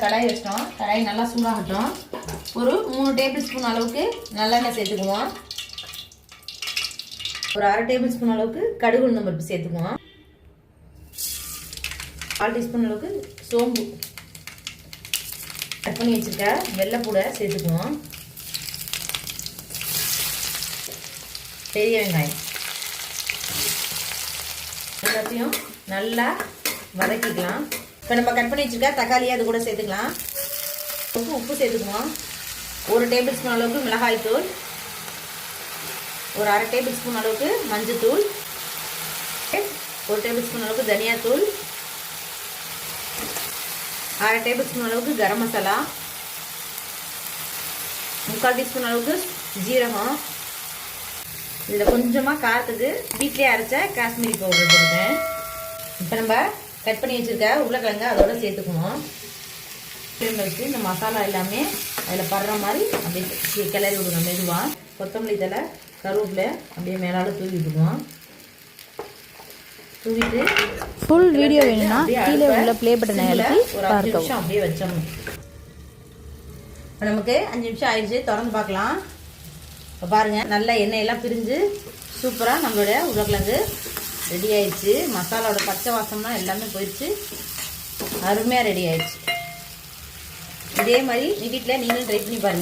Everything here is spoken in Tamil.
கடாய் வச்சிட்டோம். கடாய் நல்லா சூடாகட்டும். ஒரு 3 டேபிள் ஸ்பூன் அளவுக்கு நல்லெண்ணெய் சேர்த்துக்குவோம். ஒரு 1/2 டேபிள் ஸ்பூன் அளவுக்கு கடுகு உளுந்தம் பருப்பு சேர்த்துக்குவோம். 1/4 டீஸ்பூன் அளவுக்கு சோம்பு, கட் பண்ணி வச்சுருக்க வெள்ளைப்பூடை சேர்த்துக்குவோம். பெரிய வெங்காயம் எல்லாத்தையும் நல்லா வதக்கிக்கலாம். இப்போ நம்ம கட் பண்ணி வச்சுருக்க தக்காளியை அது கூட சேர்த்துக்கலாம். உப்பு சேர்த்துக்குவோம். 1 டேபிள் ஸ்பூன் அளவுக்கு மிளகாய் தூள், ஒரு 1/2 டேபிள் ஸ்பூன் அளவுக்கு மஞ்சத்தூள், 1 டேபிள் ஸ்பூன் அளவுக்கு தனியாத்தூள், 1/2 டேபிள் ஸ்பூன் அளவுக்கு கரம் மசாலா, 3/4 டீஸ்பூன் அளவுக்கு ஜீரகம். இதில் கொஞ்சமாக காரத்துக்கு வீட்டிலே அரைச்ச காஷ்மீரி பவுடர் போடுறேன். இப்போ நம்ம கட் பண்ணி வச்சுருக்க உருளைக்கிழங்கு அதோட சேர்த்துக்குவோம். வச்சு இந்த மசாலா எல்லாமே அதில் படுற மாதிரி அப்படியே கிளறி விடுங்க மெதுவாக. கொத்தமல்லி தழை, கருவேப்பிலை அப்படியே மேலால தூவி விடுவோம். தூவிட்டு ஃபுல் வீடியோ வேணும்னா கீழே உள்ள ப்ளே பட்டனை அழுத்தி ஒரு 5 நிமிஷம் அப்படியே வச்சிடணும். இப்போ நமக்கு 5 நிமிஷம் ஆயிடுச்சு. திறந்து பார்க்கலாம். இப்போ பாருங்கள், நல்லா எண்ணெயெல்லாம் பிரிஞ்சு சூப்பராக நம்மளுடைய உருளைக்கிழங்கு ரெடி ஆயிடுச்சு. மசாலாவோட பச்சை வாசம்லாம் எல்லாமே போயிடுச்சு. அருமையாக ரெடி ஆயிடுச்சு. இதே மாதிரி வீட்டில் நீங்களும் ட்ரை பண்ணி பாருங்கள்.